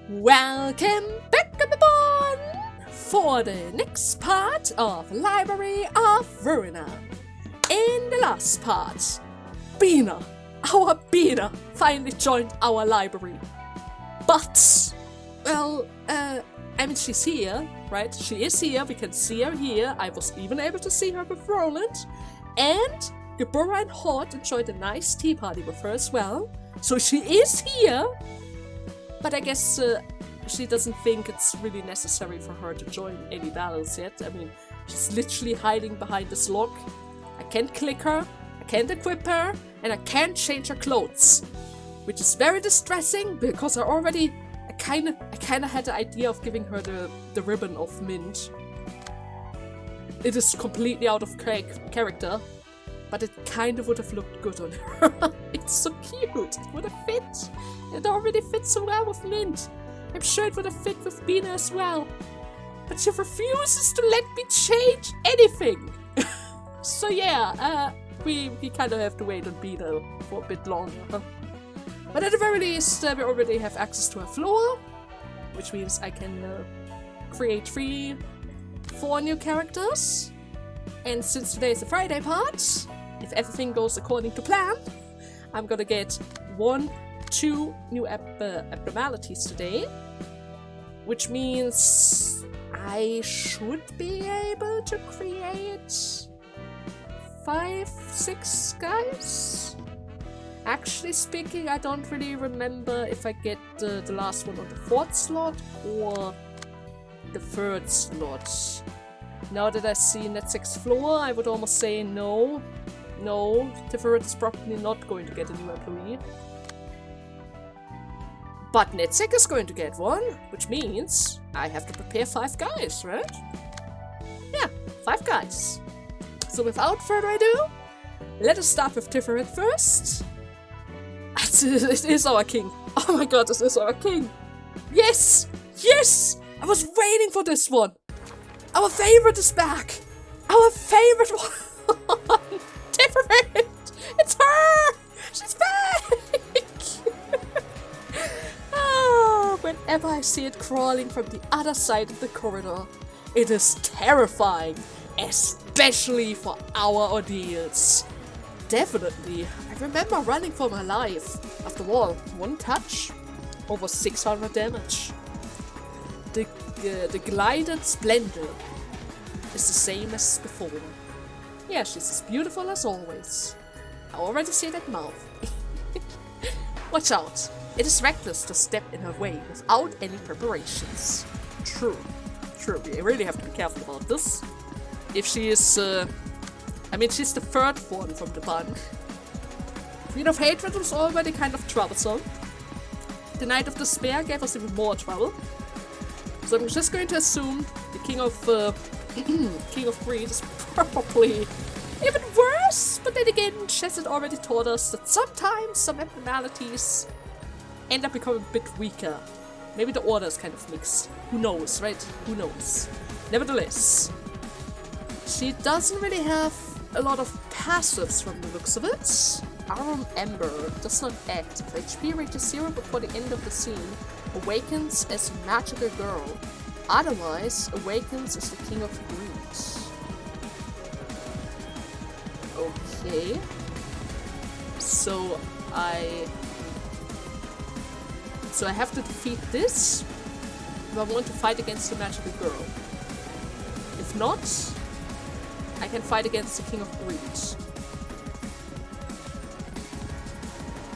Welcome back, everyone, for the next part of Library of Ruina. In the last part, our Bina, finally joined our library. But, well, I mean, she's here, right? She is here, we can see her here. I was even able to see her with Roland. And Deborah and Hort enjoyed a nice tea party with her as well. So she is here. But I guess she doesn't think it's really necessary for her to join any battles yet. I mean, she's literally hiding behind this lock. I can't click her, I can't equip her, and I can't change her clothes. Which is very distressing, because I kinda had the idea of giving her the ribbon of mint. It is completely out of character, but it kind of would have looked good on her. It's so cute, it would have fit. It already fits so well with mint. I'm sure it would have fit with Bina as well. But she refuses to let me change anything. So yeah, we kind of have to wait on Bina for a bit longer. But at the very least, we already have access to her floor, which means I can create 4 new characters. And since today is the Friday part, if everything goes according to plan, I'm gonna get 2 new abnormalities today, which means I should be able to create 5-6 guys. Actually speaking, I don't really remember if I get the last one on the 4th slot or the 3rd slot. Now that I see Netz's floor, I would almost say no. No, Tiferet is probably not going to get a new employee. But Netzek is going to get one, which means I have to prepare 5 guys, right? Yeah, 5 guys. So without further ado, let us start with Tiferet first. It is our king. Oh my god, this is our king. Yes! Yes! I was waiting for this one. Our favorite is back. Our favorite one. Tiferet! It's her! She's back! Whenever I see it crawling from the other side of the corridor, it is terrifying, especially for our audience. Definitely, I remember running for my life. After all, 1 touch, over 600 damage. The glided splendor is the same as before. Yeah, she's as beautiful as always. I already see that mouth. Watch out. It is reckless to step in her way without any preparations. True. We really have to be careful about this. If she is, I mean, she's the 3rd one from the bunch. Queen of Hatred was already kind of troublesome. The Knight of Despair gave us even more trouble. So I'm just going to assume the King of Greed is probably even worse. But then again, Chess had already taught us that sometimes some abnormalities end up becoming a bit weaker. Maybe the order is kind of mixed. Who knows, right? Who knows? Nevertheless, she doesn't really have a lot of passives from the looks of it. Arm Ember does not act. If HP reaches 0 before the end of the scene, awakens as a magical girl. Otherwise, awakens as the King of Greed. Okay. So I have to defeat this if I want to fight against the magical girl. If not, I can fight against the King of Greed.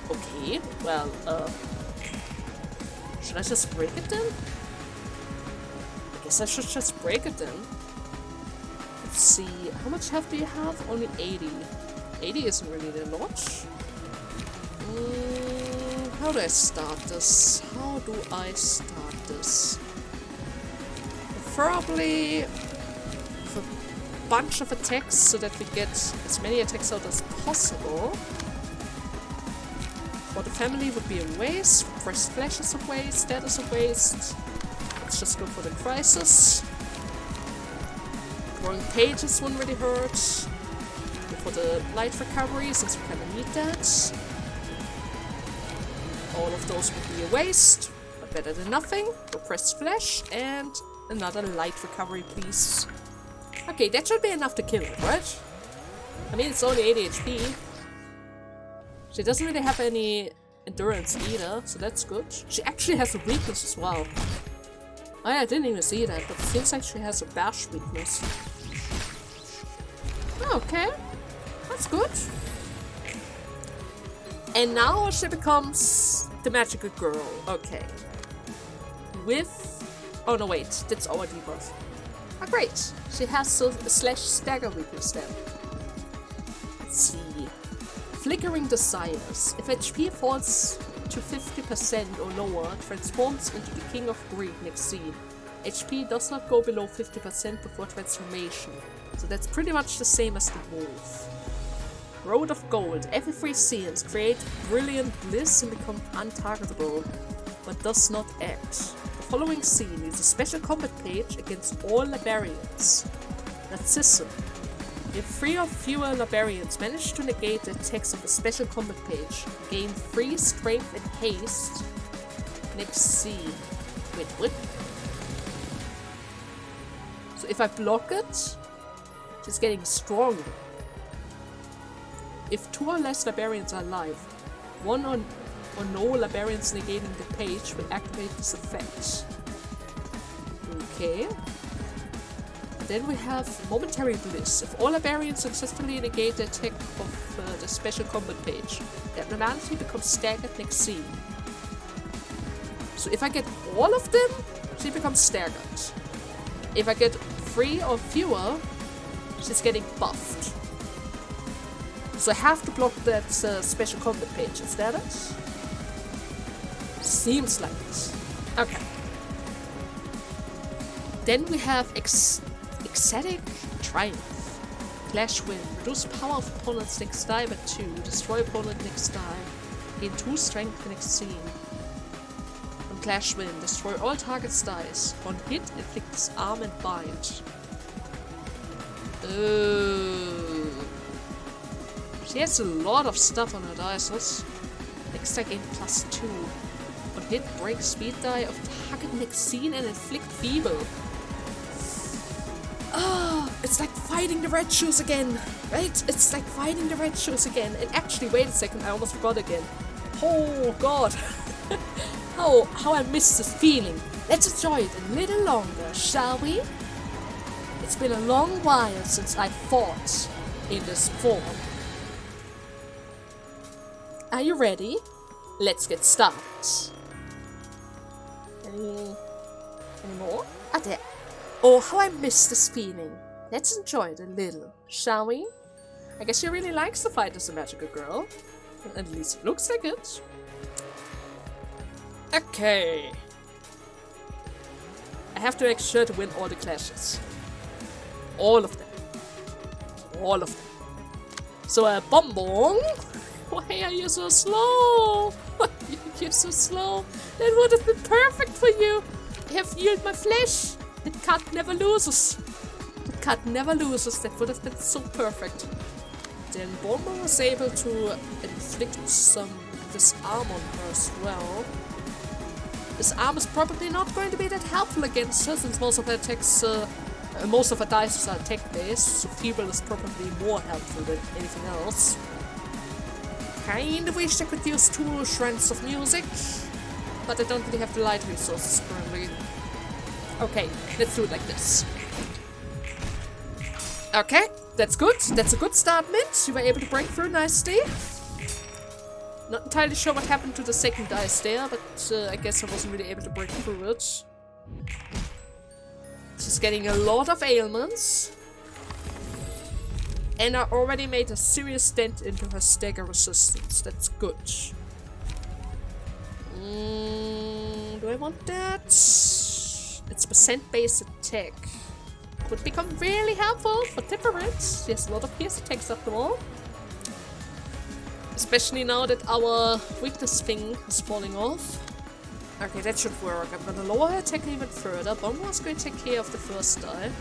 Okay, well, should I just break it then? I guess I should just break it then. Let's see, how much health do you have? Only 80. 80 isn't really that much. How do I start this? Preferably with a bunch of attacks so that we get as many attacks out as possible. For the family would be a waste, First Flash is a waste, that is a waste. Let's just go for the crisis. Growing pages won't really hurt. Go for the light recovery since we kinda need that. All of those would be a waste, but Better than nothing. Repressed flesh and another light recovery, please. Okay, that should be enough to kill it, right? I mean, it's only 80 HP. She doesn't really have any endurance either, so that's good. She actually has a weakness as well. Oh yeah, I didn't even see that, but it seems like she has a bash weakness. Okay, that's good. And now she becomes the magical girl. Okay. With... oh no, wait, that's our debuff. Oh great, she has a slash stagger weakness then. Let's see. Flickering Desires. If HP falls to 50% or lower, transforms into the King of Greed next scene. HP does not go below 50% before transformation. So that's pretty much the same as the wolf. Road of Gold. Every 3 scenes create Brilliant Bliss and become untargetable, but does not act. The following scene is a special combat page against all Librarians. Nazism. If 3 or fewer Librarians manage to negate the attacks of a special combat page, gain 3 strength and haste. Next scene. Wait, what? So if I block it, she's getting stronger. If 2 or less Librarians are alive, 1 or no Librarians negating the page will activate this effect. Okay. Then we have Momentary Bliss. If all Librarians successfully negate the attack of the special combat page, the abnormality becomes staggered next scene. So if I get all of them, she becomes staggered. If I get 3 or fewer, she's getting buffed. So I have to block that special combat page, is that it? Seems like it. Okay. Then we have Ecstatic Triumph. Clash Wind. Reduce power of opponent's next die by 2. Destroy opponent next die. Gain 2 strength next scene. On Clash Wind, destroy all target's dice. On hit, inflict disarm and bind. She has a lot of stuff on her dice. Next I gain +2. On hit, break speed die of target next scene and inflict feeble. It's like fighting the red shoes again, right? It's like fighting the red shoes again. And actually, wait a second, I almost forgot again. Oh god. how I miss this feeling. Let's enjoy it a little longer, shall we? It's been a long while since I fought in this form. Are you ready? Let's get started. Any more? Ah, there. Oh, how I miss this feeling. Let's enjoy it a little, shall we? I guess she really likes to fight as a magical girl. At least it looks like it. Okay. I have to make sure to win all the clashes. All of them. All of them. So, Bonbon. Why are you so slow? Why are you so slow? That would have been perfect for you. I have healed my flesh. That cat never loses. That cat never loses. That would have been so perfect. Then Bonbon was able to inflict some disarm on her as well. This arm is probably not going to be that helpful against her since most of her attacks, most of her dice are attack based, so feeble is probably more helpful than anything else. Kinda wish I could use 2 shrines of music, but I don't really have the light resources currently. Okay, let's do it like this. Okay, that's good. That's a good start, Mint. You were able to break through nicely. Not entirely sure what happened to the second dice there, but I guess I wasn't really able to break through it. She's getting a lot of ailments. And I already made a serious dent into her stagger resistance. That's good. Do I want that? It's percent-based attack. Could become really helpful for Temperance. She has a lot of pierce attacks after all. Especially now that our weakness thing is falling off. Okay, that should work. I'm gonna lower her attack even further. Bonbon's going to take care of the first die.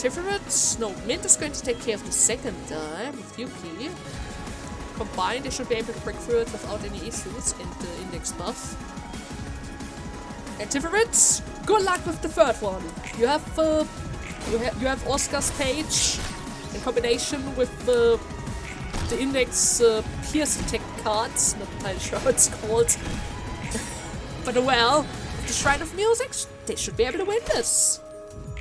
Mint is going to take care of the second die with Yuki. Combined, they should be able to break through it without any issues in the index buff. Antivirate, good luck with the third one. You have Oscar's page in combination with the index Pierce Tech cards. Not entirely sure how it's called. But well, with the Shrine of Music, they should be able to win this.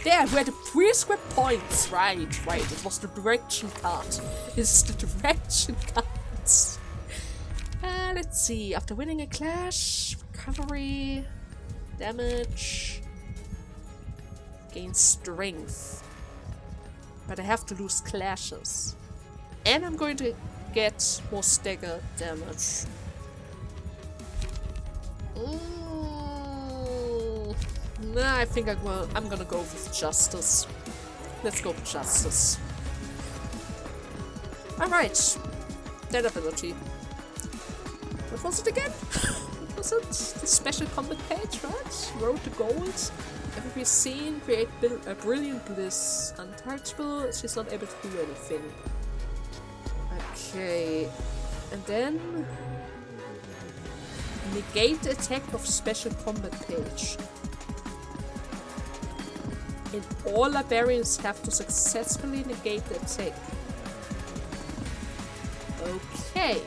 There, we had the prescript points. Right. It was the direction card. It's the direction cards. Let's see. After winning a clash, recovery, damage, gain strength. But I have to lose clashes. And I'm going to get more stagger damage. Nah, I think I'm gonna go with Justice. Let's go with Justice. Alright. That ability. What was it again? What was it? The special combat page, right? Road to gold. Every scene, create a brilliant bliss. Untouchable, she's not able to do anything. Okay. And then... negate the attack of special combat page. And all librarians have to successfully negate the attack. Okay.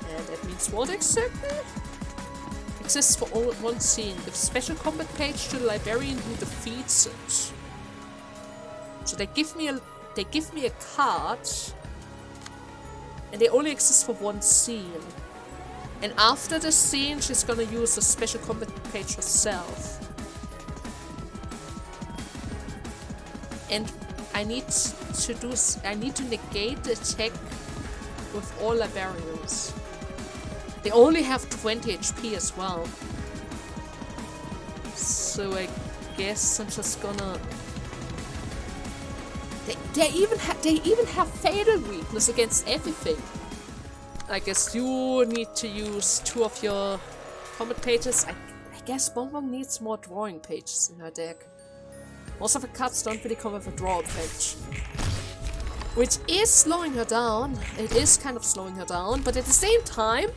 And that means what exactly? Exists for all one scene. Give special combat page to the librarian who defeats it. So they give me a card, and they only exist for one scene. And after the scene, she's gonna use the special combat page herself. And I need to negate the attack with all librarians. They only have 20 HP as well. So I guess I'm just gonna... They even have fatal weakness against everything. I guess you need to use 2 of your combat pages. I guess Bonbon needs more drawing pages in her deck. Most of her cards don't really come with a draw page. Which is slowing her down. It is kind of slowing her down, but at the same time,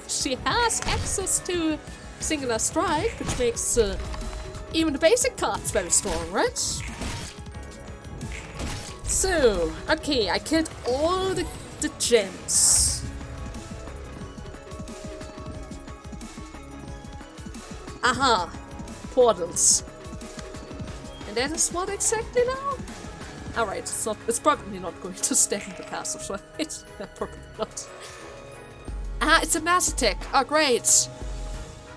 she has access to Singular Strike, which makes even the basic cards very strong, right? So, okay, I killed all the gems. Aha! Portals. And that is what exactly now? Alright, it's probably not going to stand in the passive, right? Probably not. Ah, it's a mass attack. Oh, great.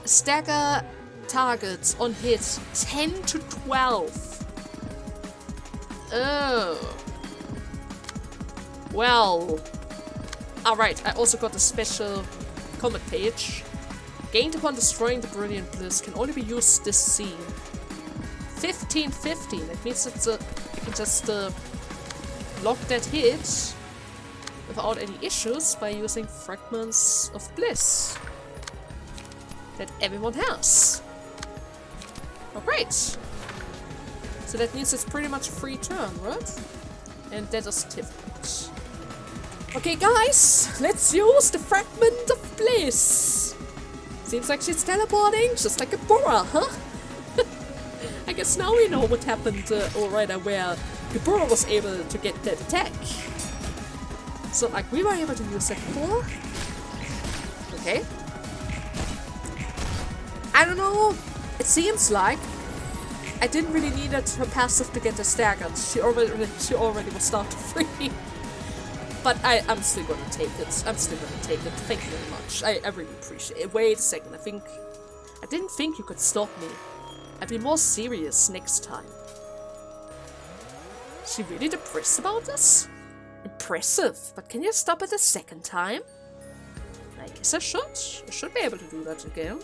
Stagger targets on hit 10 to 12. Oh. Well. Alright, I also got a special combat page. Gained upon destroying the Brilliant Bliss can only be used this scene. 15-15. That means it's you can just block that hit without any issues by using Fragments of Bliss that everyone has. Oh, great! So that means it's pretty much a free turn, right? And that is different. Okay, guys, let's use the Fragment of Bliss. Seems like she's teleporting, just like a Bora, huh? I guess now we know what happened already, where Gabora was able to get that attack. So, like, we were able to use that before. Okay. I don't know. It seems like I didn't really need her passive to get the staggered. She already was down to 3. But I'm still gonna take it. I'm still gonna take it. Thank you very much. I really appreciate it. Wait a second. I didn't think you could stop me. I'll be more serious next time. Is she really depressed about this? Impressive, but can you stop it a second time? I guess I should. I should be able to do that again.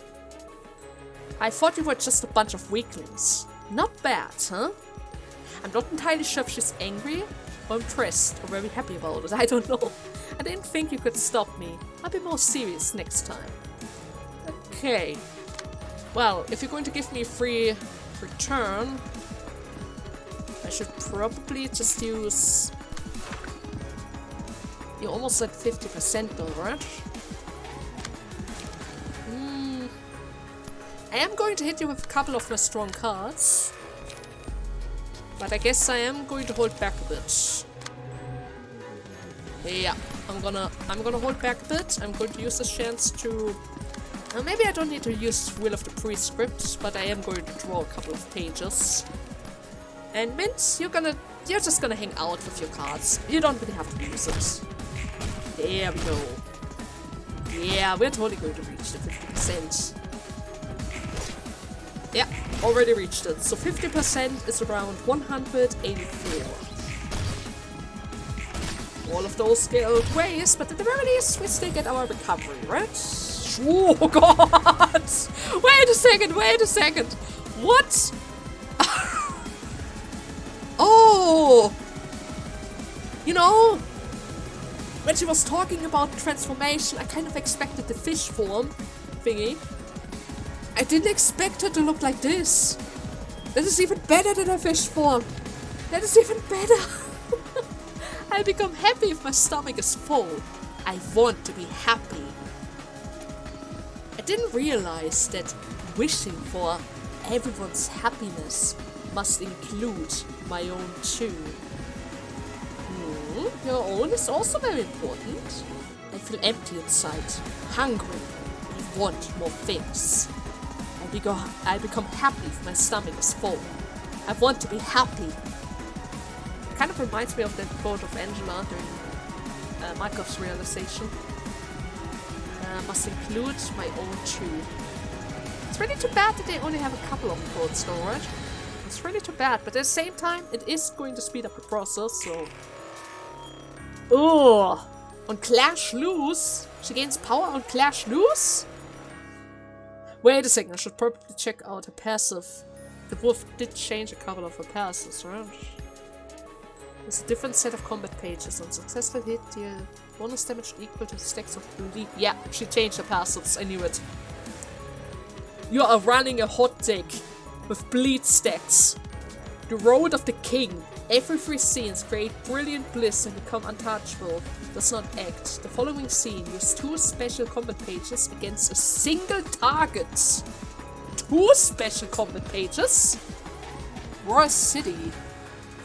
I thought you were just a bunch of weaklings. Not bad, huh? I'm not entirely sure if she's angry or impressed or very happy about it. I don't know. I didn't think you could stop me. I'll be more serious next time. Okay. Well, if you're going to give me a free return, I should probably just use... You're almost at 50% though, right? I am going to hit you with a couple of my strong cards. But I guess I am going to hold back a bit. Yeah, I'm gonna hold back a bit. I'm going to use this chance to... maybe I don't need to use Will of the Prescript, but I am going to draw a couple of pages. And Mint, you're just gonna hang out with your cards. You don't really have to use it. There we go. Yeah, we're totally going to reach the 50%. Yeah, already reached it. So 50% is around 184. All of those go ways, but at the very least, we still get our recovery, right? Oh god! Wait a second! What? Oh! You know, when she was talking about transformation, I kind of expected the fish form thingy. I didn't expect her to look like this. That is even better than a fish form. That is even better. I become happy if my stomach is full. I want to be happy. I didn't realize that wishing for everyone's happiness must include my own too. Your own is also very important. I feel empty inside, hungry. I want more things. I become happy if my stomach is full. I want to be happy. Kind of reminds me of that quote of Angela during Markov's realization. Must include my own too. It's really too bad that they only have a couple of quotes though, right? It's really too bad, but at the same time, it is going to speed up the process, so... Oh! On Clash Loose? She gains power on Clash Loose? Wait a second, I should probably check out her passive. The wolf did change a couple of her passives, right? There's a different set of combat pages. On successful hit, deal bonus damage equal to stacks of bleed. Yeah, she changed her passives, I knew it. You are running a hot deck with bleed stacks. The Road of the King. Every 3 scenes create brilliant bliss and become untouchable. Does not act. The following scene, use 2 special combat pages against a single target. 2 special combat pages? War City.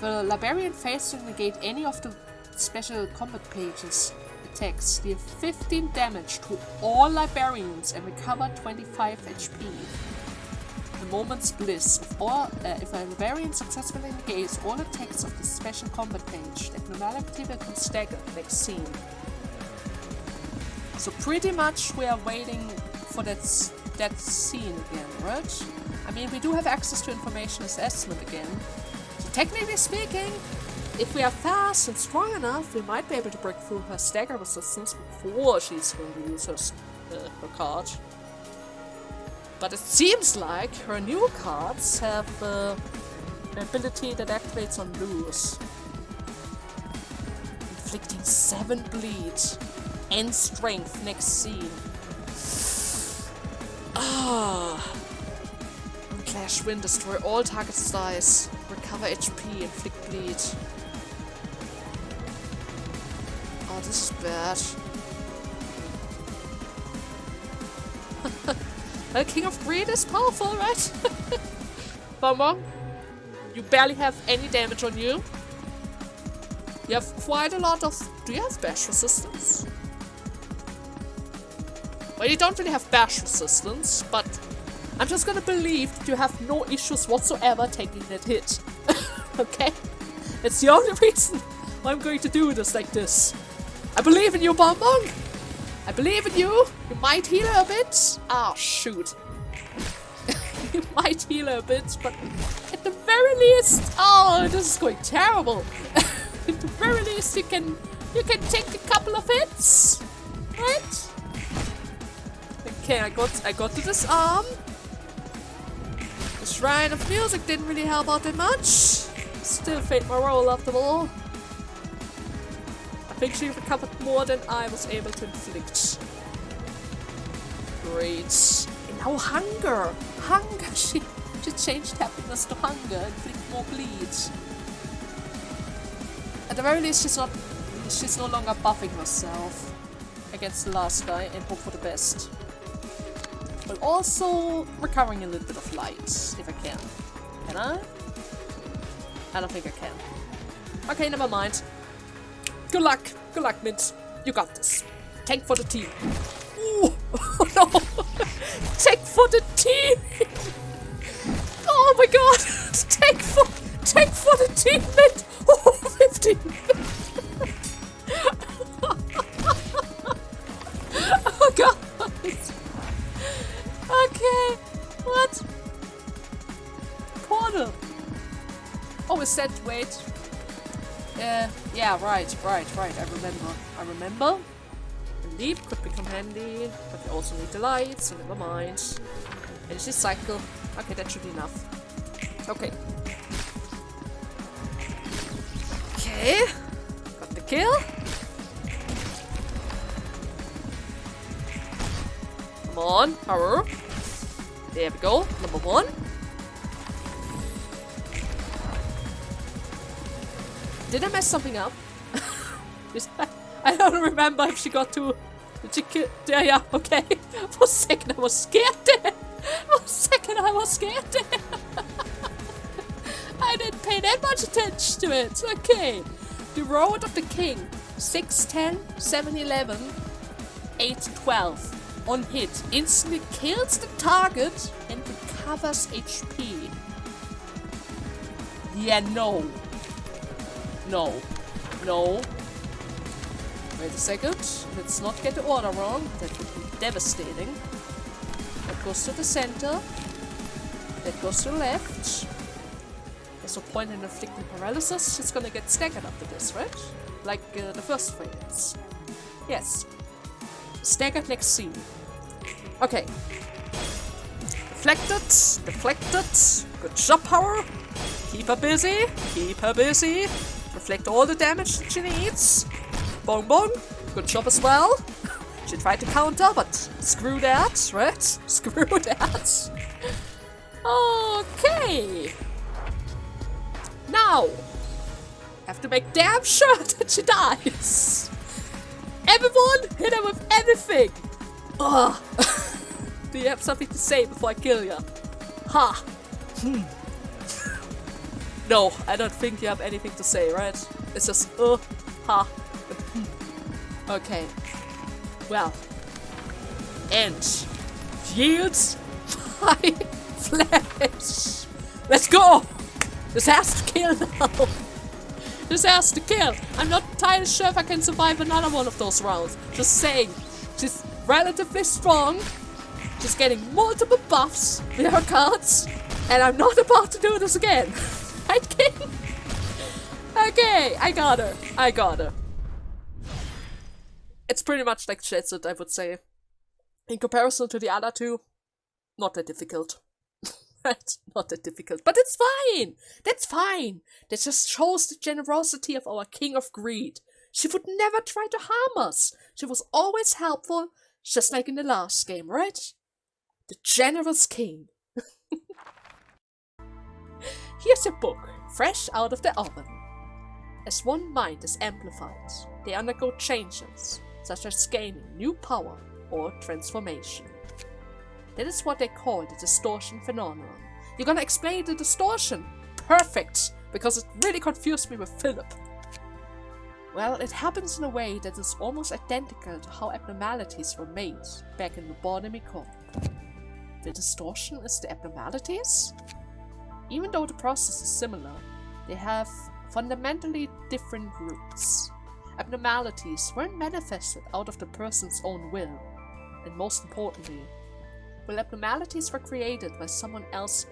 The Librarian fails to negate any of the special combat pages attacks. Deal 15 damage to all Librarians and recover 25 HP. The Moment's Bliss. If a Librarian successfully negates all attacks of the special combat page, the normality will become staggered next scene. So pretty much we are waiting for that scene again, right? I mean, we do have access to information assessment again. So technically speaking, if we are fast and strong enough, we might be able to break through her stagger resistance before she's going to use her card. But it seems like her new cards have the ability that activates on lose. Inflicting 7 bleed and strength next scene. Clash Wind, destroy all targets' dice. Recover HP, inflict bleed. Oh, this is bad. The King of Greed is powerful, right? Bonbon, you barely have any damage on you. You have quite a lot of... Do you have bash resistance? Well, you don't really have bash resistance, but I'm just gonna believe that you have no issues whatsoever taking that hit. Okay? That's the only reason why I'm going to do this like this. I believe in you, Bonbon! I believe in you! You might heal her a bit. Ah, shoot. You might heal her a bit, but at the very least... Oh, this is going terrible. At the very least, you can take a couple of hits. Right? Okay, I got to this arm. The Shrine of Music didn't really help out that much. Still failed my role after all. I think she recovered more than I was able to inflict. Great. And now hunger! Hunger! She changed happiness to hunger and inflict more bleed. At the very least, she's no longer buffing herself against the last guy and hope for the best. While also recovering a little bit of light, if I can. Can I? I don't think I can. Okay, never mind. Good luck, Mint. You got this. Tank for the team. Ooh, oh no! Tank for the team! Oh my god! Tank for the team, Mint! Oh, 15! Oh god! Okay, what? Portal. Oh, is that, wait. Yeah, right. I remember. The leap could become handy, but we also need the light, so never mind. Energy cycle. Okay, that should be enough. Okay. Okay. Got the kill. Come on, power. There we go. Number 1. Did I mess something up? I don't remember if she got to... Did she kill... Yeah, okay. For a second I was scared there. I didn't pay that much attention to it. Okay. The Road of the King. 610, 711, 812. On hit. Instantly kills the target and recovers HP. Yeah, no. Wait a second. Let's not get the order wrong. That would be devastating. That goes to the center. That goes to the left. There's no point in inflicting paralysis. She's gonna get staggered after this, right? Like the first phase. Yes. Staggered next scene. Okay. Deflected. Good job, power. Keep her busy. Reflect all the damage that she needs. Bong bong. Good job as well. She tried to counter, but screw that, right? Screw that. Okay. Now, have to make damn sure that she dies. Everyone, hit her with anything. Ugh. Do you have something to say before I kill you? Ha. No, I don't think you have anything to say, right? It's just, ha. Okay. Well. And yields my flesh. Let's go! This has to kill now. This has to kill. I'm not entirely sure if I can survive another one of those rounds. Just saying. She's relatively strong. She's getting multiple buffs with her cards. And I'm not about to do this again. Right, King? Okay, I got her. It's pretty much like Jetset, I would say. In comparison to the other two, not that difficult. Right? Not that difficult. But it's fine! That's fine! That just shows the generosity of our King of Greed. She would never try to harm us. She was always helpful, just like in the last game, right? The generous king. Here's a book, fresh out of the oven. As one mind is amplified, they undergo changes, such as gaining new power or transformation. That is what they call the distortion phenomenon. You're gonna explain the distortion? Perfect! Because it really confused me with Philip. Well, it happens in a way that is almost identical to how abnormalities were made back in the Lobotomy Corp. The distortion is the abnormalities? Even though the process is similar, they have fundamentally different roots. Abnormalities weren't manifested out of the person's own will, and most importantly, while abnormalities were created by someone else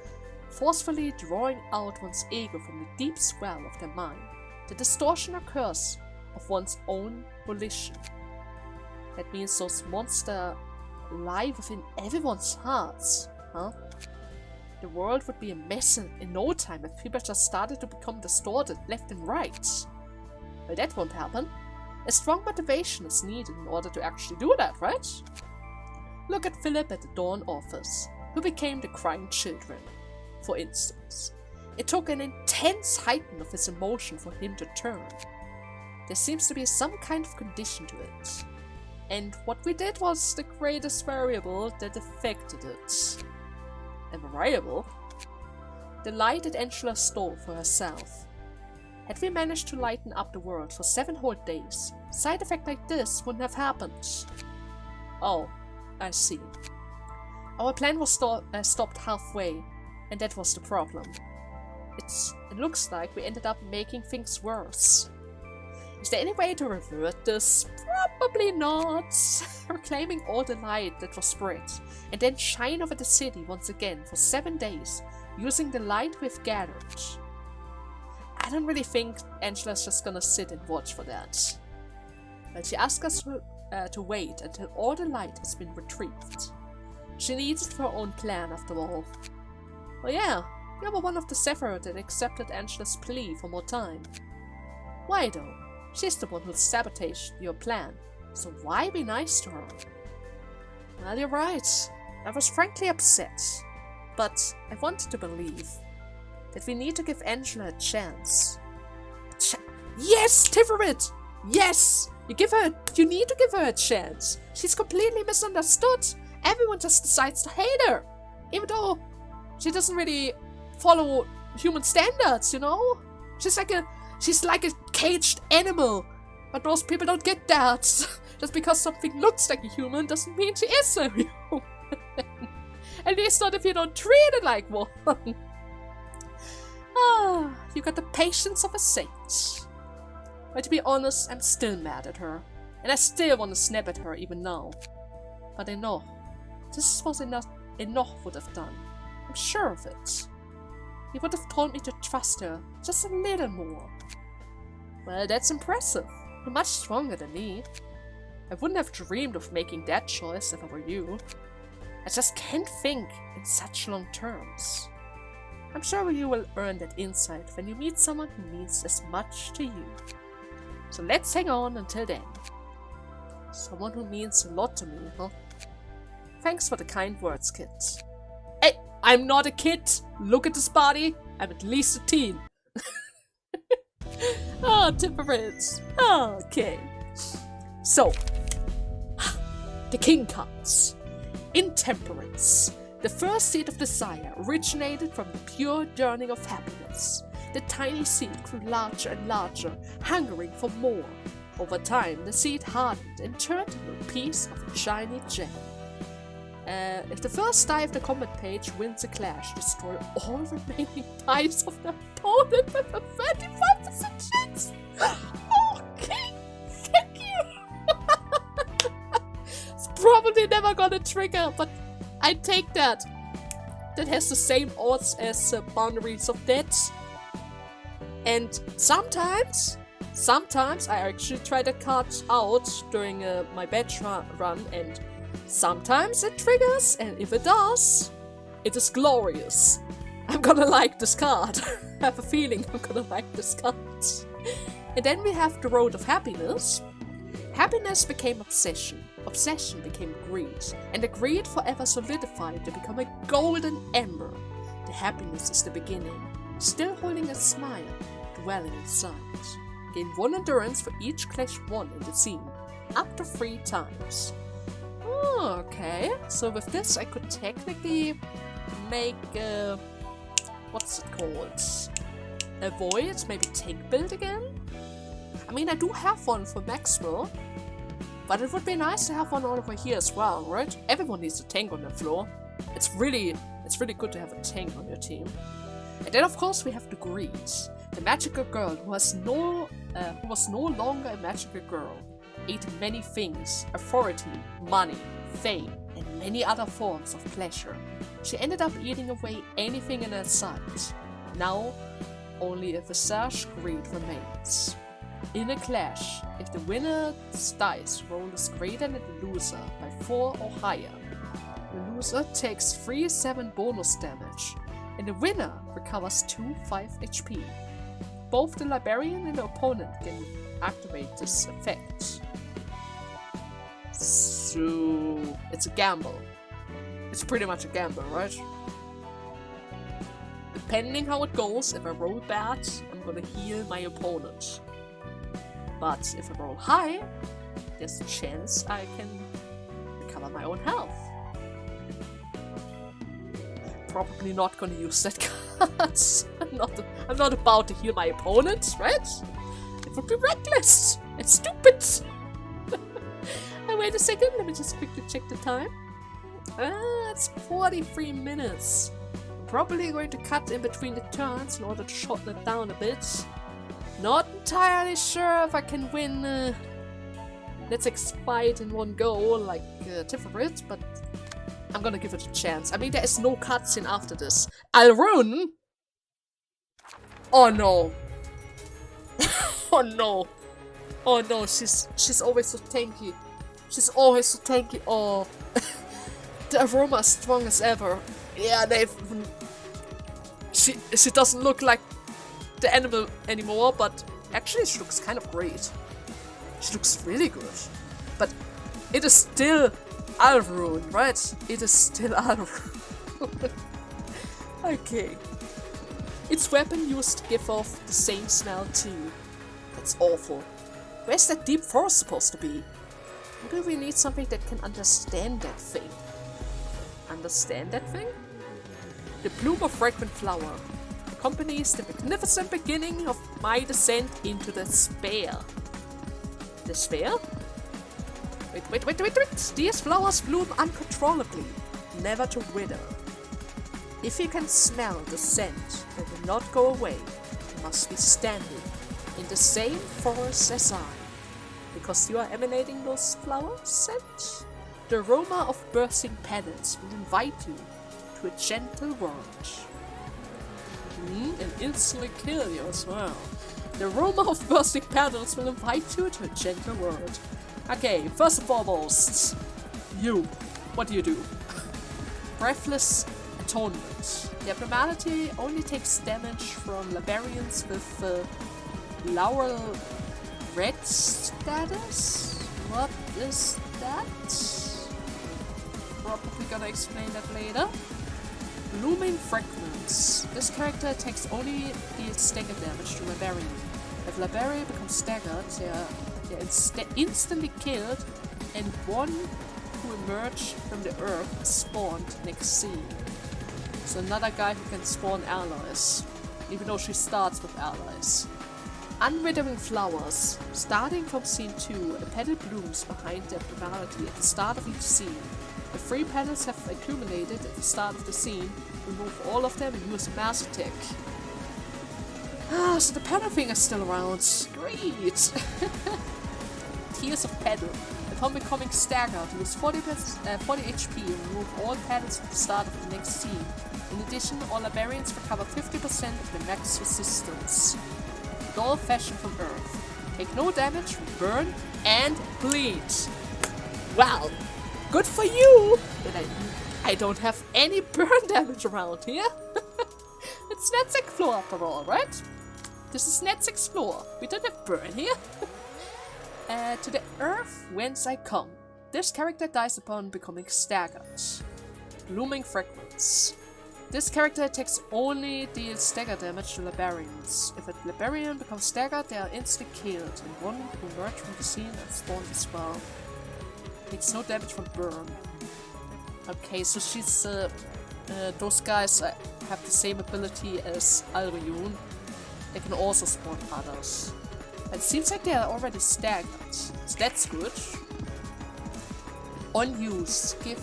forcefully drawing out one's ego from the deep swell of their mind, the distortion occurs of one's own volition. That means those monsters lie within everyone's hearts, huh? The world would be a mess in no time if people just started to become distorted left and right. Well, that won't happen. A strong motivation is needed in order to actually do that, right? Look at Philip at the Dawn office, who became the crying children, for instance. It took an intense heighten of his emotion for him to turn. There seems to be some kind of condition to it. And what we did was the greatest variable that affected it. A variable? The light that Angela stole for herself. Had we managed to lighten up the world for 7 whole days, side effect like this wouldn't have happened. Oh, I see. Our plan was stopped halfway, and that was the problem. It looks like we ended up making things worse. Is there any way to revert this? Probably not. Reclaiming all the light that was spread, and then shine over the city once again for 7 days, using the light we've gathered. I don't really think Angela's just gonna sit and watch for that. But she asked us to wait until all the light has been retrieved. She needs it for her own plan, after all. Well, yeah, you were one of the several that accepted Angela's plea for more time. Why though? She's the one who sabotaged your plan, so why be nice to her? Well, you're right. I was frankly upset, but I wanted to believe that we need to give Angela a chance. Yes, Tiferet! Yes! You need to give her a chance. She's completely misunderstood. Everyone just decides to hate her, even though she doesn't really follow human standards, you know? She's like a caged animal, but most people don't get that. Just because something looks like a human doesn't mean she is a human. At least not if you don't treat it like one. Ah, you got the patience of a saint. But to be honest, I'm still mad at her, and I still want to snap at her even now. But I know, this was enough would have done. I'm sure of it. He would have told me to trust her just a little more. Well, that's impressive. You're much stronger than me. I wouldn't have dreamed of making that choice if I were you. I just can't think in such long terms. I'm sure you will earn that insight when you meet someone who means as much to you. So let's hang on until then. Someone who means a lot to me, huh? Thanks for the kind words, kid. Hey, I'm not a kid! Look at this body! I'm at least a teen. Oh, Tipperits. Okay. So, the king comes. Intemperance. The first seed of desire originated from the pure yearning of happiness. The tiny seed grew larger and larger, hungering for more. Over time, the seed hardened and turned into a piece of a shiny gem. If the first die of the combat page wins a clash, destroy all remaining dice of the opponent with a 35% chance. Okay, thank you. It's probably never gonna trigger, but I take that. That has the same odds as Boundaries of Netz. And sometimes I actually try the card out during my batch run, and sometimes it triggers, and if it does, it is glorious. I'm gonna like this card. I have a feeling I'm gonna like this card. And then we have the Road of Happiness. Happiness became obsession. Obsession became greed. And the greed forever solidified to become a golden ember. The happiness is the beginning. Still holding a smile, dwelling inside. Gain 1 endurance for each clash won in the scene. Up to 3 times. Oh, okay, so with this I could technically make, what's it called? A void, maybe tank build again? I mean, I do have one for Maxwell, but it would be nice to have one over here as well, right? Everyone needs a tank on the floor. It's really good to have a tank on your team. And then of course we have the Greed, the magical girl who was no longer a magical girl. Ate many things, authority, money, fame, and many other forms of pleasure. She ended up eating away anything in her sight. Now, only a visage greed remains. In a clash, if the winner's dice roll is greater than the loser by 4 or higher, the loser takes 3-7 bonus damage, and the winner recovers 2-5 HP. Both the librarian and the opponent can activate this effect. So it's a gamble. It's pretty much a gamble, right? Depending how it goes, if I roll bad, I'm gonna heal my opponent. But if I roll high, there's a chance I can recover my own health. Probably not gonna use that card. I'm not about to heal my opponent, right? It would be reckless and stupid. Wait a second, let me just quickly check the time. It's 43 minutes. Probably going to cut in between the turns in order to shorten it down a bit. Not entirely sure if I can win Let's fight in one go like Tiferet, but I'm gonna give it a chance. I mean, there is no cutscene after this. ALRIUNE? Oh no. Oh no. Oh no, she's always so tanky. She's always so tanky. Oh. The aroma is strong as ever. Yeah, she doesn't look like the animal anymore, but actually she looks kind of great. She looks really good. But it is still ALRIUNE, right? It is still ALRIUNE. Okay. Its weapon used to give off the same smell too. That's awful. Where's that deep forest supposed to be? Maybe we need something that can understand that thing. Understand that thing? The bloom of fragrant flower accompanies the magnificent beginning of my descent into despair. Despair? Wait. These flowers bloom uncontrollably, never to wither. If you can smell the scent that will not go away, you must be standing in the same forest as I. Because you are emanating those flower scent, the aroma of bursting petals will invite you to a gentle world. And instantly kill you as well. The aroma of bursting petals will invite you to a gentle world. Okay, first and foremost, what do? Breathless Atonement. The abnormality only takes damage from librarians with Laurel Red status? What is that? Probably gonna explain that later. Blooming Fragments. This character takes only the stagger damage to Librarian. If Librarian becomes staggered, they are instantly killed, and one who emerged from the earth is spawned next scene. So another guy who can spawn allies, even though she starts with allies. Unwithering Flowers. Starting from scene 2, a petal blooms behind the abnormality at the start of each scene. If 3 petals have accumulated at the start of the scene, remove all of them and use a mass attack. So the petal thing is still around. Great! Tears of Petal. Upon becoming staggered, use 40 HP and remove all petals at the start of the next scene. In addition, all librarians recover 50% of the max resistance. Doll fashioned from Earth. Take no damage, burn, and bleed. Wow! Good for you! But I don't have any burn damage around here. It's Netz Explore after all, right? This is Netz Explore. We don't have burn here. To the earth whence I come. This character dies upon becoming staggered. Blooming Fragments. This character takes only deals stagger damage to librarians. If a librarian becomes staggered, they are instantly killed, and one who emerged from the scene and spawned as well. Takes no damage from burn. Okay, so she's those guys have the same ability as ALRIUNE. They can also spawn others. It seems like they are already staggered, so that's good. On use, give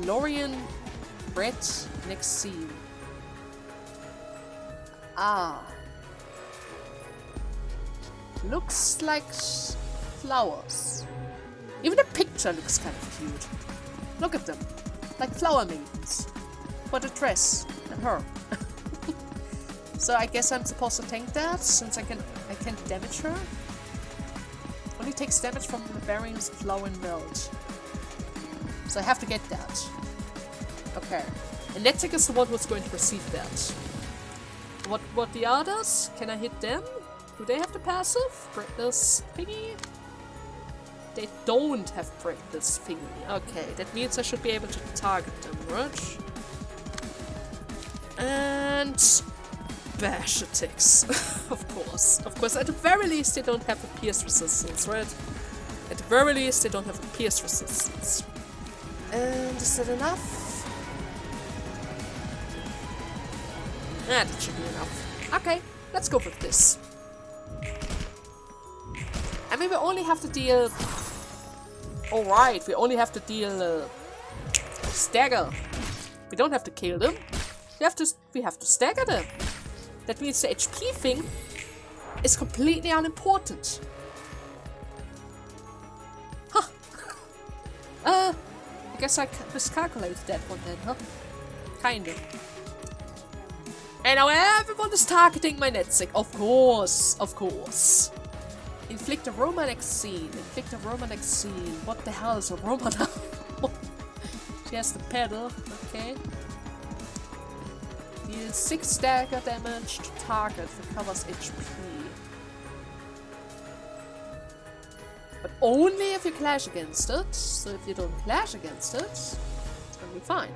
Lorian Red next scene. Looks like flowers. Even the picture looks kind of cute. Look at them, like flower maidens. But a dress and her. So I guess I'm supposed to tank that since I can't damage her. Only takes damage from the Librarian's Flower and Melt. So I have to get that. Okay. And Netz is the one who's going to receive that. What the others? Can I hit them? Do they have the passive? Breathless thingy? They don't have Breathless thingy. Okay, that means I should be able to target them, right? And bash attacks. Of course. At the very least they don't have a pierce resistance, right? At the very least, they don't have a pierce resistance. And is that enough? That should be enough. Okay, let's go with this. I mean, we only have to deal... Alright, we only have to deal... stagger. We don't have to kill them. We have to stagger them. That means the HP thing is completely unimportant. Huh. I guess I miscalculated that one then, huh? Kinda. And now everyone is targeting my Netz. Of course, of course. Inflict a Romanex scene. Inflict a Romanex scene. What the hell is a Roma now? She has the pedal. Okay. Deal 6 stagger damage to target. Recovers HP. But only if you clash against it. So if you don't clash against it, it's gonna be fine.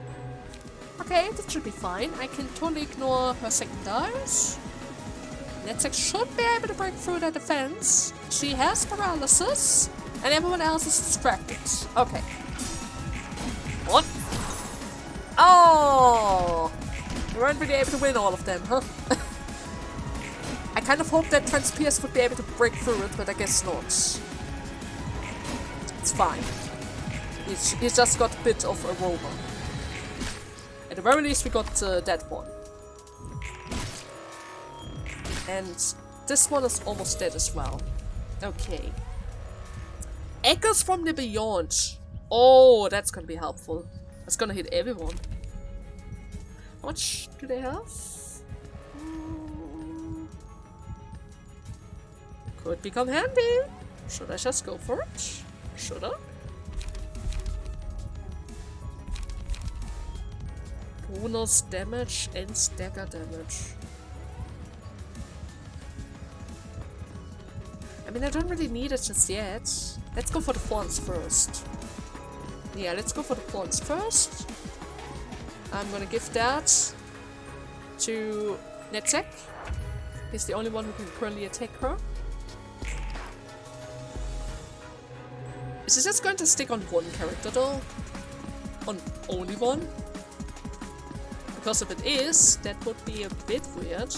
Okay, that should be fine. I can totally ignore her second dice. Netz should be able to break through the defense. She has paralysis, and everyone else is distracted. Okay. What? Oh! We weren't really able to win all of them, huh? I kind of hope that Transpierce would be able to break through it, but I guess not. It's fine. He's just got a bit of aroma. At the very least, we got that one. And this one is almost dead as well. Okay. Echoes from the Beyond. Oh, that's gonna be helpful. That's gonna hit everyone. How much do they have? Could become handy. Should I just go for it? Should I? Bonus damage and stagger damage. I mean, I don't really need it just yet. Let's go for the thorns first. Yeah, let's go for the thorns first. I'm gonna give that to Netz. He's the only one who can currently attack her. Is this just going to stick on one character though? On only one? Because if it is, that would be a bit weird.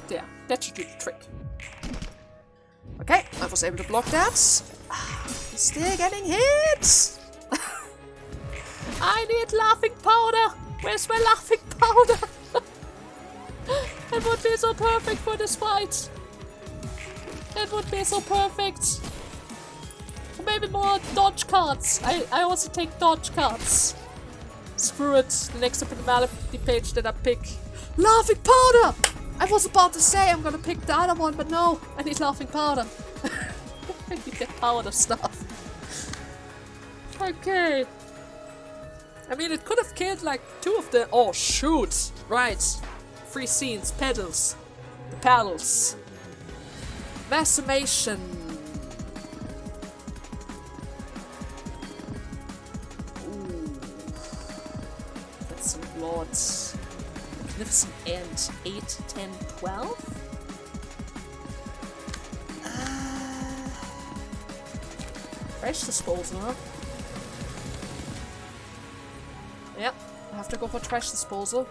There, that should do the trick. Okay, I was able to block that. Still getting hit! I need laughing powder! Where's my laughing powder? It would be so perfect for this fight. It would be so perfect. Maybe more dodge cards. I also take dodge cards. Screw it. The next abnormality page that I pick. Laughing powder! I was about to say I'm gonna pick the other one, but no. I need laughing powder. I need that powder stuff. Okay. I mean, it could have killed like 2 of the... Oh, shoot! Right. 3 scenes. Pedals. The paddles. Vacillation. Ooh. That's some blood. Magnificent End. 8, 10, 12? Trash disposal, huh? Yep, I have to go for trash disposal.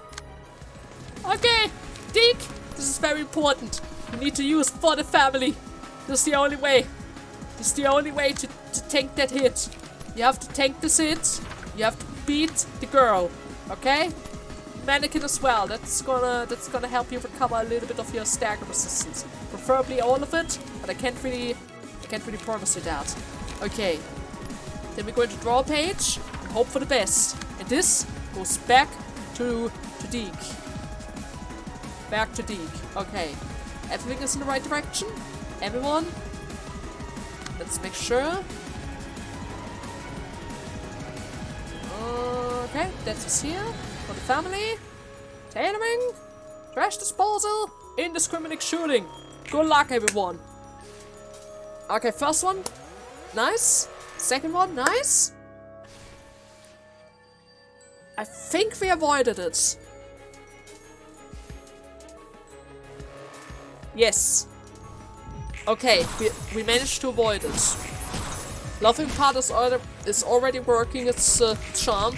Okay, Deke, this is very important. You need to use for the family. This is the only way. This is the only way to tank that hit. You have to tank this hit. You have to beat the girl. Okay? Mannequin as well. That's gonna help you recover a little bit of your stagger resistance. Preferably all of it, but I can't really promise you that. Okay. Then we're going to draw a page and hope for the best. And this goes back to Deke. Back to Deke. Okay. Everything is in the right direction. Everyone. Let's make sure. Okay, that's here. For the family. Tailoring. Trash disposal. Indiscriminate shooting. Good luck, everyone. Okay, first one. Nice. Second one. Nice. I think we avoided it. Yes. Okay, we managed to avoid it. Laughing part is already working its charm.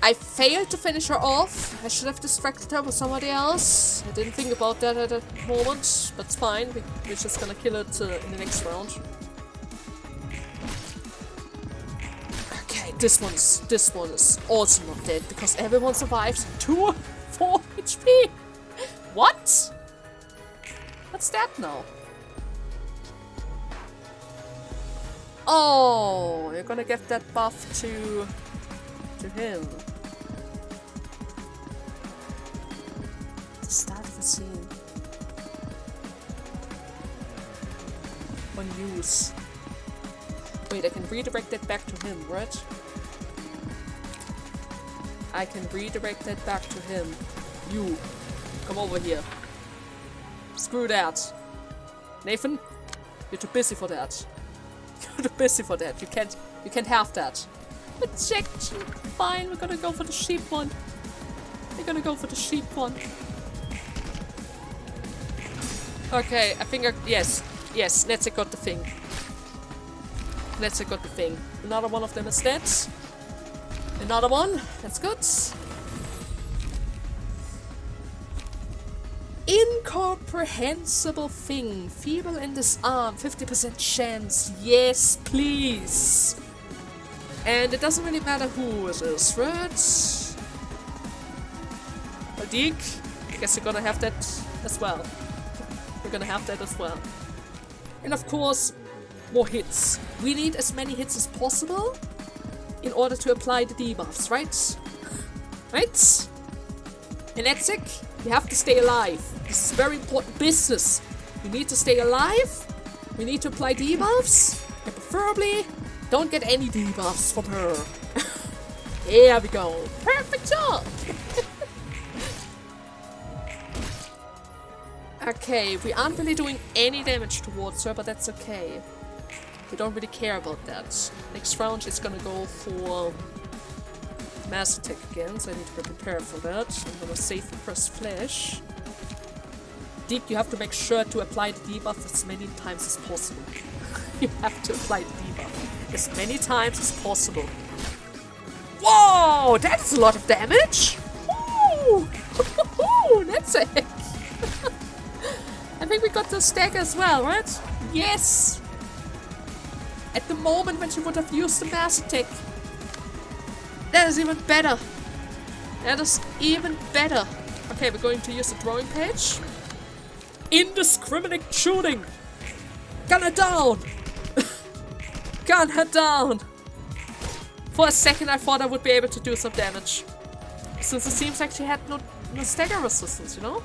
I failed to finish her off. I should have distracted her with somebody else. I didn't think about that at that moment, but it's fine. We're just gonna kill it in the next round. Okay, this one is also not dead because everyone survived 2 4 HP. What? What's that now? Oh, you're gonna get that buff to him. The start of a scene. On use. Wait, I can redirect that back to him, right? I can redirect that back to him. You, come over here. Screw that. Nathan, you're too busy for that. You're too busy for that. You can't have that. Reject. Fine, we're gonna go for the sheep one. We're gonna go for the sheep one. Okay, I think yes, Netz got the thing. Netz got the thing. Another one of them is dead. Another one. That's good. Incomprehensible thing. Feeble in this arm. 50% chance. Yes, please. And it doesn't really matter who it is, right? Aldik, I guess you're gonna have that as well. We're gonna have that as well. And of course, more hits. We need as many hits as possible in order to apply the debuffs, right? Right? In Netzik, you have to stay alive. This is very important business. You need to stay alive. We need to apply debuffs. And preferably, don't get any debuffs from her. Here we go. Perfect job. Okay, we aren't really doing any damage towards her, but that's okay. We don't really care about that. Next round she's gonna go for mass attack again, so I need to be prepared for that. I'm gonna save the first flash. Deep, you have to make sure to apply the debuff as many times as possible. You have to apply the debuff as many times as possible. Whoa! That's a lot of damage! Woo! That's it! I think we got the stack as well, right? Yes! At the moment when she would have used the mass attack. That is even better. That is even better. Okay, we're going to use the drawing page. Indiscriminate shooting! Gun her down! Gun her down! For a second I thought I would be able to do some damage. Since it seems like she had no stagger resistance, you know?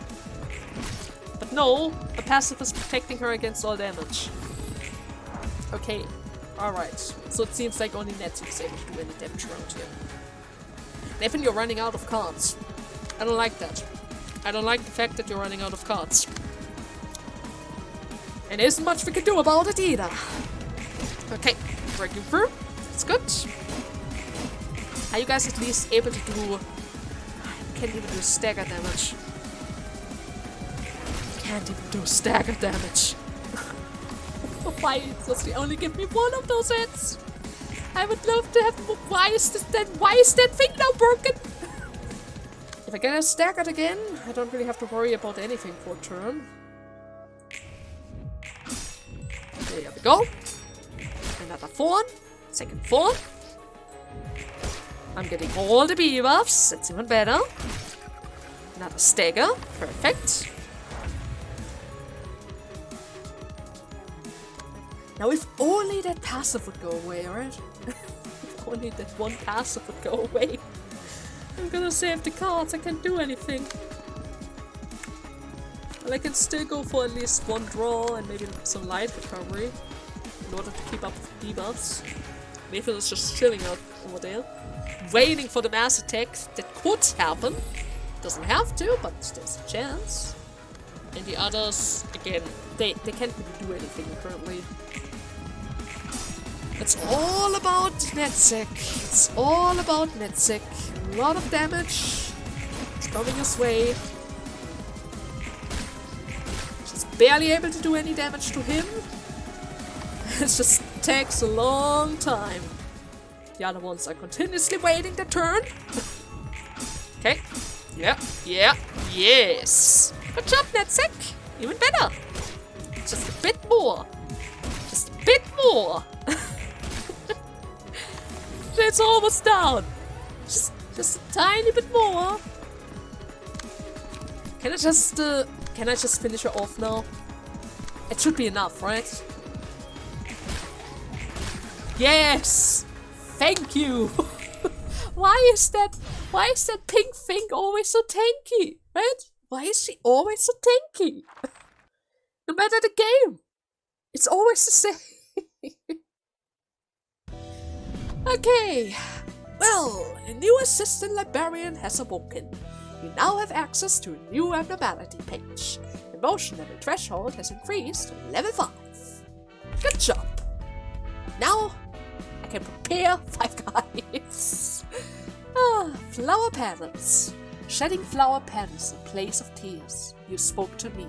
But no, a passive is protecting her against all damage. Okay, alright. So it seems like only Netz is able to do any damage around here. Nathan, you're running out of cards. I don't like that. I don't like the fact that you're running out of cards. And there isn't much we can do about it either. Okay, breaking through. That's good. Are you guys at least able to do... I can't even do stagger damage. Can't even do stagger damage. Why does he only give me one of those hits? I would love to have... Why is that thing now broken? If I get staggered again, I don't really have to worry about anything for a turn. There we go. Another fawn. Second fawn. I'm getting all the buffs. That's even better. Another stagger. Perfect. Now if only that passive would go away, right? If only that one passive would go away. I'm gonna save the cards, I can't do anything. Well, I can still go for at least one draw and maybe some light recovery in order to keep up with debuffs. Nathan is just chilling out over there, waiting for the mass attack that could happen. Doesn't have to, but there's a chance. And the others, again, they can't really do anything currently. It's all about Netzik. It's all about Netzik. A lot of damage. It's coming his way. Just barely able to do any damage to him. It just takes a long time. The other ones are continuously waiting their turn. Okay. Yeah. Yes. Good job, Netz. Even better. Just a bit more. Just a bit more. It's almost down. Just a tiny bit more. Can I just finish her off now? It should be enough, right? Yes! Thank you! Why is that pink thing always so tanky? Right? Why is she always so tanky? No matter the game. It's always the same. Okay. Well, a new assistant librarian has awoken. You now have access to a new abnormality page. Emotion level threshold has increased to level 5. Good job. Now I can prepare 5 guys. Flower petals. Shedding flower petals in place of tears. You spoke to me.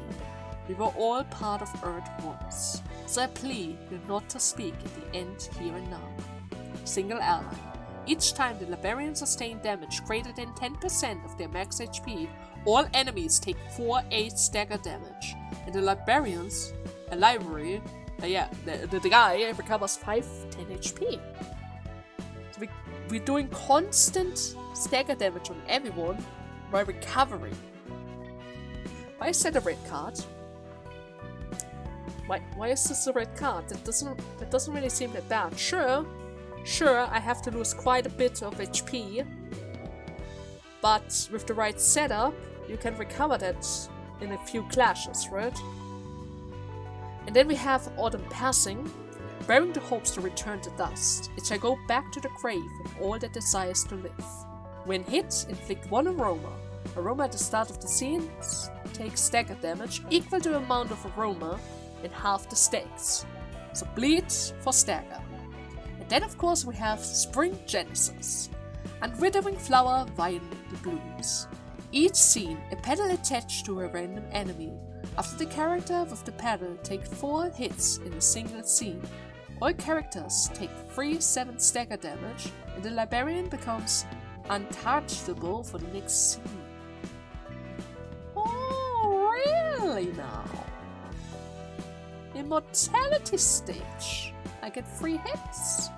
We were all part of Earth once. So I plead you not to speak at the end here and now. Single ally. Each time the librarians sustain damage greater than 10% of their max HP, all enemies take 4-8 stagger damage. And the librarians, the guy recovers 5-10 HP. So we're doing constant stagger damage on everyone by recovering. Why is that a red card? Why is this a red card? That doesn't really seem that bad. Sure, I have to lose quite a bit of HP, but with the right setup, you can recover that in a few clashes, right? And then we have Autumn Passing, bearing the hopes to return to dust. It shall go back to the grave with all that desires to live. When hit, inflict 1 aroma. Aroma at the start of the scene takes stagger damage equal to the amount of aroma in half the stakes. So bleed for stagger. And then of course we have Spring Genesis. And Withering Flower violently blooms. Each scene, a petal attached to a random enemy. After the character with the petal take 4 hits in a single scene. All characters take 3-7 stagger damage, and the librarian becomes untouchable for the next scene. Oh, really now? Immortality stage. I get 3 hits?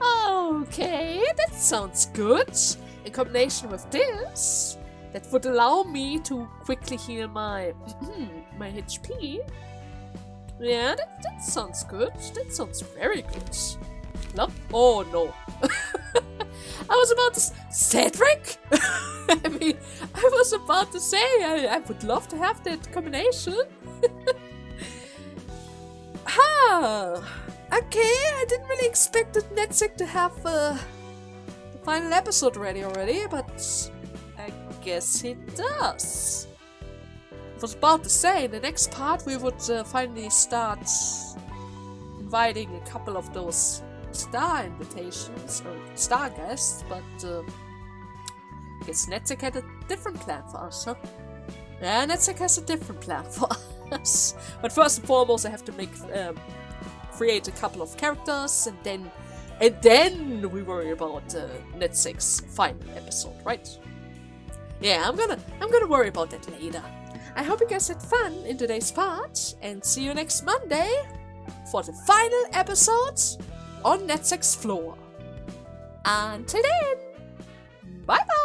Okay, that sounds good. In combination with this, that would allow me to quickly heal my my HP. Yeah, that sounds good. That sounds very good. No? Oh no. I was about to Cedric? I mean, I was about to say I would love to have that combination. Okay, I didn't really expect Netz to have the final episode ready already, but I guess he does. I was about to say, in the next part we would finally start inviting a couple of those star invitations, or star guests, but I guess Netz had a different plan for us, huh? Yeah, Netz has a different plan for us. But first and foremost I have to create a couple of characters, and then we worry about Netz's final episode, right? Yeah, I'm gonna worry about that later. I hope you guys had fun in today's part, and see you next Monday for the final episode on Netz's Floor. Until then, bye bye!